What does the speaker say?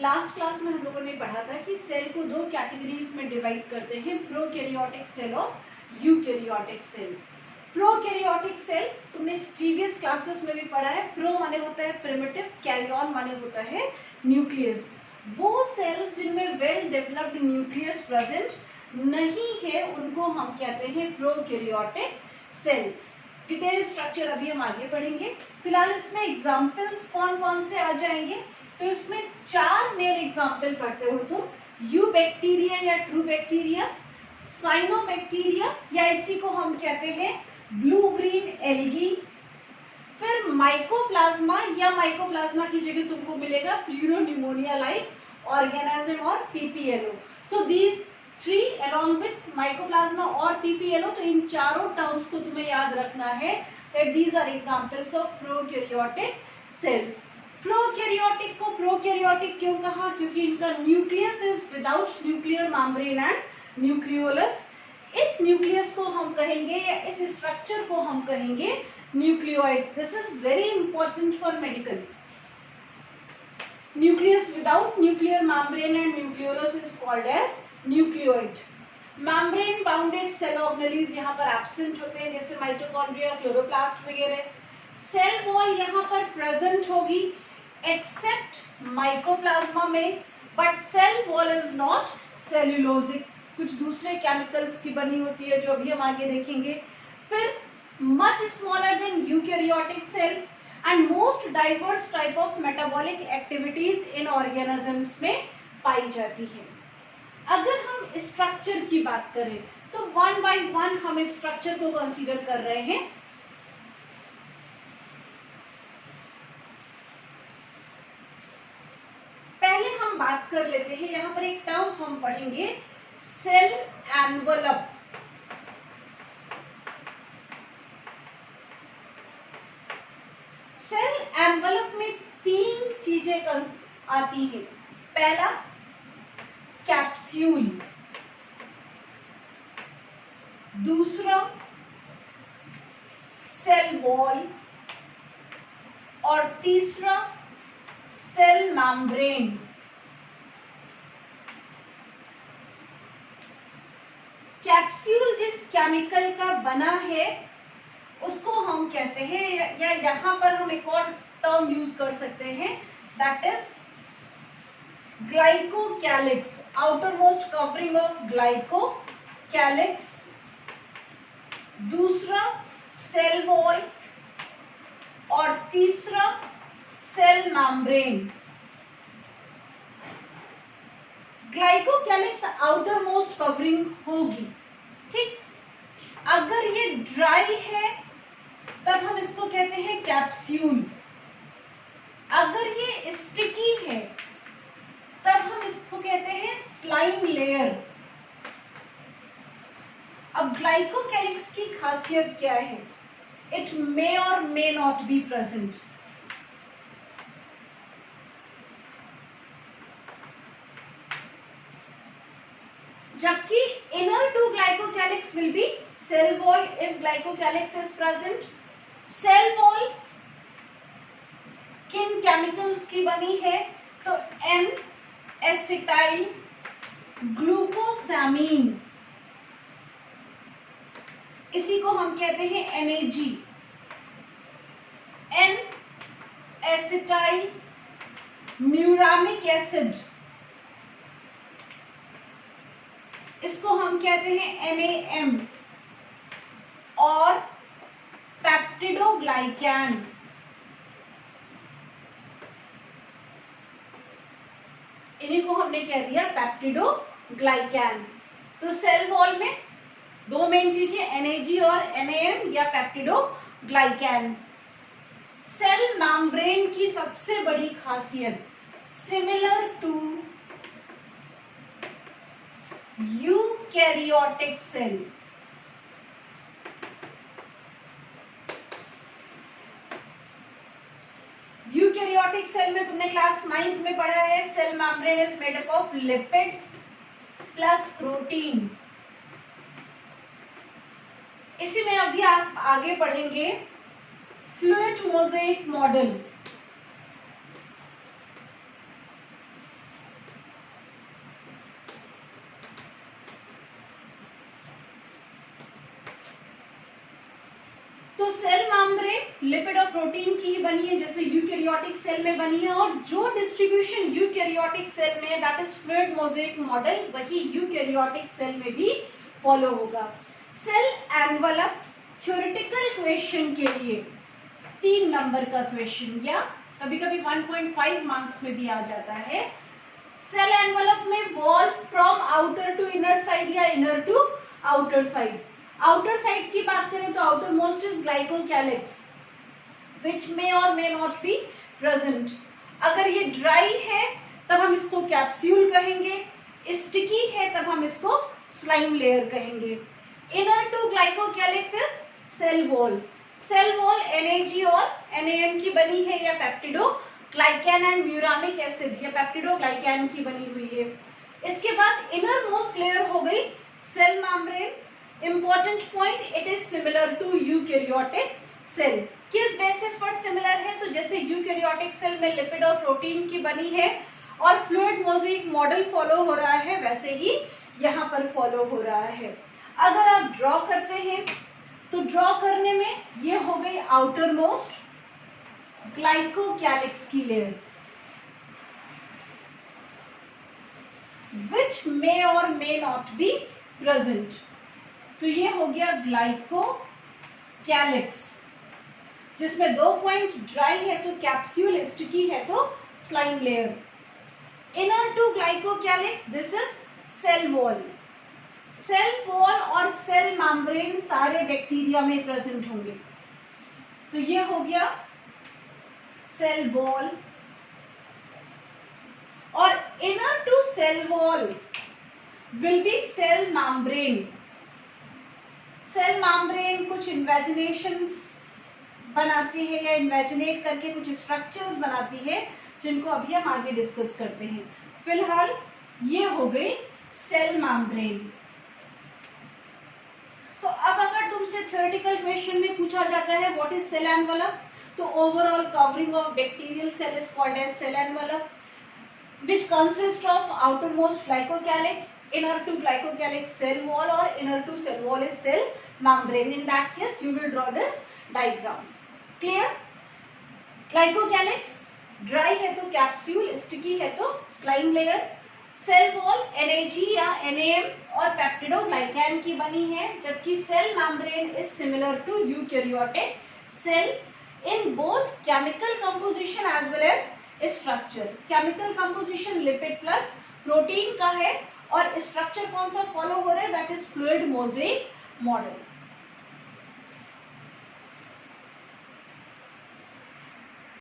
Last class में हम लोगों ने पढ़ा था कि सेल को दो कैटेगरीज में डिवाइड करते हैं, प्रोकैरियोटिक सेल और यूकैरियोटिक सेल। प्रोकैरियोटिक सेल तुमने प्रीवियस क्लासेस में भी पढ़ा है। प्रो माने होता है प्रिमिटिव, कैरियन माने होता है न्यूक्लियस। वो सेल्स जिनमें वेल डेवलप्ड न्यूक्लियस प्रेजेंट नहीं है उनको हम कहते हैं प्रोकैरियोटिक सेल। डिटेल स्ट्रक्चर अभी हम आगे पढ़ेंगे। फिलहाल इसमें एग्जाम्पल्स कौन कौन से आ जाएंगे, तो इसमें 4 मेन एग्जाम्पल पढ़ते हो तुम। यू बैक्टीरिया या ट्रू बैक्टीरिया, साइनोबैक्टीरिया या इसी को हम कहते हैं ब्लू ग्रीन एल्गी, फिर माइकोप्लाज्मा या माइकोप्लाज्मा की जगह तुमको मिलेगा प्लूरोनिमोनिया लाइक ऑर्गेनिज्म और PPLO. So these 3 along with mycoplasma और पीपीएलओ, तो इन चारों टर्म्स को तुम्हें याद रखना है that these are examples of prokaryotic cells। Prokaryotic को प्रोकैरियोटिक क्यों कहा, क्योंकि इनका nucleus is without nuclear membrane and nucleolus. इस न्यूक्लियस को हम कहेंगे या इस स्ट्रक्चर को हम कहेंगे nucleoid. This is very important for medical. Nucleus without nuclear membrane and nucleolus is called as nucleoid. Membrane bounded cell organelles यहाँ पर एब्सेंट होते हैं, जैसे माइटोकॉन्ड्रिया, क्लोरोप्लास्ट वगैरह। सेल वॉल यहाँ पर प्रेजेंट होगी एक्सेप्ट माइकोप्लाज्मा में, but cell wall is not cellulosic, कुछ दूसरे केमिकल्स की बनी होती है जो अभी हम आगे देखेंगे। फिर much smaller than eukaryotic cell and most diverse type of metabolic activities in organisms में पाई जाती है। अगर हम स्ट्रक्चर की बात करें तो 1 by 1 हम इस स्ट्रक्चर को कंसीडर कर रहे हैं। पहले हम बात कर लेते हैं, यहां पर एक टर्म हम पढ़ेंगे सेल एनवलप। सेल एनवलप में 3 चीजें आती हैं। पहला कैप्सूल, दूसरा सेल वॉल और तीसरा सेल मेम्ब्रेन। कैप्सूल जिस केमिकल का बना है उसको हम कहते हैं, या यहां पर हम एक और टर्म यूज कर सकते हैं, that is glycocalyx. Outermost covering of glycocalyx, दूसरा सेल वॉल और तीसरा cell membrane. Glycocalyx outermost covering होगी, ठीक। अगर ये ड्राई है तब हम इसको कहते हैं कैप्सूल। अगर ये स्टिकी है तब हम इसको कहते हैं स्लाइम लेयर। अब ग्लाइकोकैलिक्स की खासियत क्या है? It may or may not be present. जबकि inner to glycocalyx will be cell wall if glycocalyx is present. Cell wall किन केमिकल्स की बनी है? तो एन एसिटाइल ग्लूकोसामीन, इसी को हम कहते हैं NAG, N acetyl muramic acid, इसको हम कहते हैं NAM, और पेप्टिडोग्लाइकैन, इन्हीं को हमने कह दिया पेप्टिडोग्लाइकैन। तो सेल वॉल में 2 मेन चीजें NAG और NAM या पेप्टिडोग्लाइकैन। सेल मेम्ब्रेन की सबसे बड़ी खासियत, similar to eukaryotic cell. Eukaryotic cell में तुमने क्लास 9th में पढ़ा है, cell membrane is made up of lipid plus protein. इसी में अभी आप आगे पढ़ेंगे फ्लूइड मोज़ेक मॉडल। प्रोटीन की ही बनी है जैसे यूकैरियोटिक सेल में बनी है, और जो डिस्ट्रीब्यूशन यूकैरियोटिक सेल में है that is fluid mosaic model, वही यूकैरियोटिक सेल में भी फॉलो होगा। सेल एनवेलप थ्योरेटिकल क्वेश्चन के लिए 3 नंबर का क्वेश्चन या कभी कभी 1.5 मार्क्स में भी आ जाता है। सेल एनवेलप में wall from outer to inner side या inner to outer side. Outer side की बात करें तो outermost is glycocalyx which may or may not be present. अगर ये ड्राई है तब हम इसको कैप्सूल कहेंगे, स्टिकी है तब हम इसको स्लाइम लेयर कहेंगे। Inner to glycocalyx is cell wall. Cell wall NAG और NAM की बनी है या पेप्टिडोग्लाइकैन एंड म्यूरामिक एसिड या पेप्टिडोग्लाइकैन की बनी हुई है। इसके बाद इनर मोस्ट लेयर हो गई cell membrane. Important point, it is similar to eukaryotic cell. किस बेसिस पर सिमिलर है? तो जैसे यूकैरियोटिक सेल में लिपिड और प्रोटीन की बनी है और फ्लूइड मोज़ेक मॉडल फॉलो हो रहा है, वैसे ही यहाँ पर फॉलो हो रहा है। अगर आप ड्रॉ करते हैं तो ड्रॉ करने में ये हो गई आउटर मोस्ट ग्लाइकोकैलिक्स की layer which may or may not be present. तो ये हो गया ग्लाइकोकैलिक्स जिसमें 2 पॉइंट ड्राई है तो कैप्सूल, स्टिकी है तो slime layer. Inner to glycocalyx this is cell wall. Cell wall और सेल मेम्ब्रेन सारे बैक्टीरिया में प्रेजेंट होंगे। तो ये हो गया सेल वॉल, और inner to cell wall will be cell membrane. Cell membrane कुछ इन्वेजिनेशंस बनाती है या इमेजिनेट करके कुछ स्ट्रक्चर्स बनाती है जिनको अभी हम आगे डिस्कस करते हैं। फिलहाल ये हो गई सेल मेम्ब्रेन। तो अब अगर तुमसे थ्योरेटिकल क्वेश्चन में पूछा जाता है व्हाट इज सेल एनवेलप, तो overall covering of bacterial cell is called as cell envelope which consists of outermost glycocalyx, inner to glycocalyx cell wall, or inner to cell wall is cell membrane. In that case you will draw this diagram. Clear? Glycocalyx dry है तो capsule, sticky है तो slime layer, cell wall NAG या NAM और पेप्टिडोग्लाइकैन की बनी है, जबकि cell membrane is similar to eukaryotic cell in both chemical composition as well as structure. Chemical composition lipid plus protein का है और स्ट्रक्चर कौन सा फॉलो हो रहा है, that is fluid mosaic model.